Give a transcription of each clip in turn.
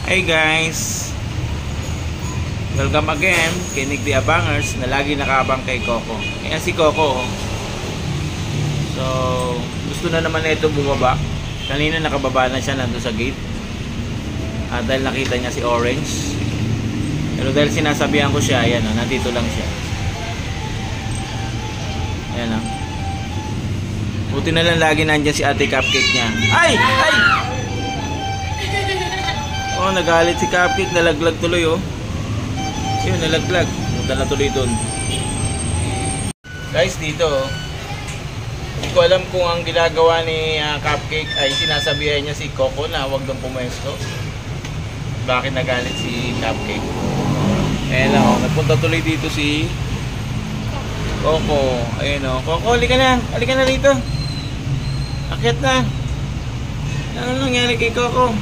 Hey guys, welcome again kay Nick the Abangers na lagi nakaabang kay Coco. Ayan si Coco. So, gusto na naman na ito bumaba. Kanina nakababa na siya nandun sa gate. Dahil nakita niya si Orange. Pero dahil sinasabihan ko siya, ayan o, nandito lang siya. Ayan o. Buti na lang lagi nandyan si ate Cupcake niya. Ay! Ay! Oh, nagalit si Cupcake, nalaglag tuloy oh. Yun, nalaglag. Punta na tuloy doon. Guys, dito oh. Hindi ko alam kung ang ginagawa ni Cupcake ay sinasabihan niya si Coco na huwag doon pumwesto. Bakit nagalit si Cupcake? Ayan oh, nagpunta tuloy dito si Coco. Ayan oh. Coco, halika na. Halika na dito. Akyat na. Ano nangyari kay Coco?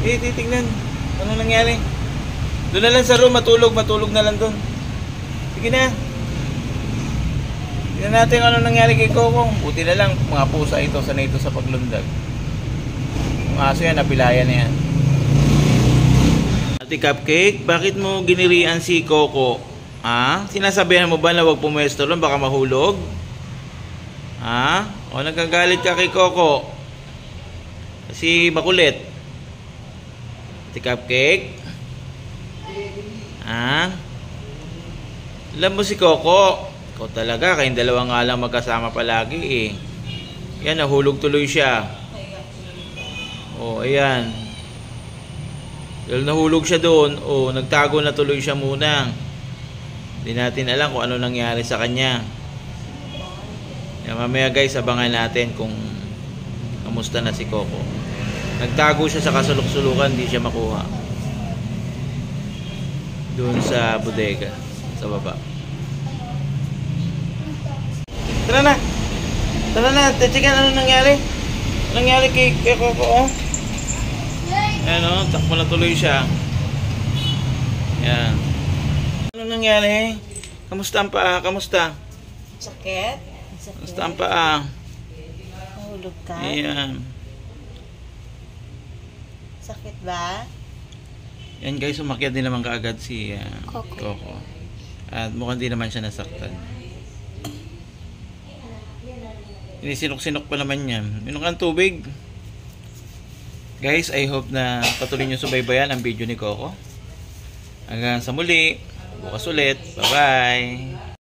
Titignan. Ano nangyari? Doon na lang sa room, matulog na lang doon. Sige na. Tignan natin ano nangyari kay Coco. Buti na lang, mga pusa ito, sanay ito sa paglundag. Yung aso yan, napilayan na yan. Ate Cupcake, bakit mo ginirian si Coco? Ha? Sinasabihan mo ba na huwag pumwesto ron, baka mahulog? Ha? O nagkagalit ka kay Coco? Kasi makulit. Ate Cupcake? Ha? Alam mo si Coco? Ikaw talaga, kayong dalawa nga lang magkasama palagi eh. Yan, nahulog tuloy siya. O, ayan. Dahil nahulog siya doon, o, nagtago na tuloy siya muna. Hindi natin alam kung ano nangyari sa kanya. Yan, mamaya guys, abangan natin kung kamusta na si Coco. Nagtago siya sa kasulok-sulukan, hindi siya makuha. Doon sa bodega, sa baba. Tara na! Tara na, check ano nangyari. Ano nangyari kay Coco, oh? Ayan, oh, takbo na tuloy siya. Ayan. Ano nangyari? Kamusta ang paa? Kamusta? Sakit? Kamusta ang paa? Nahulog ka? Ayan. Sakit ba? Yan guys, umakyat din naman kaagad si Coco. At mukhang di naman siya nasaktan. Inisinok-sinok pa naman yan. Minum kang tubig. Guys, I hope na patuloy nyo subaybayan ang video ni Coco. Hanggang sa muli. Bukas ulit. Bye-bye.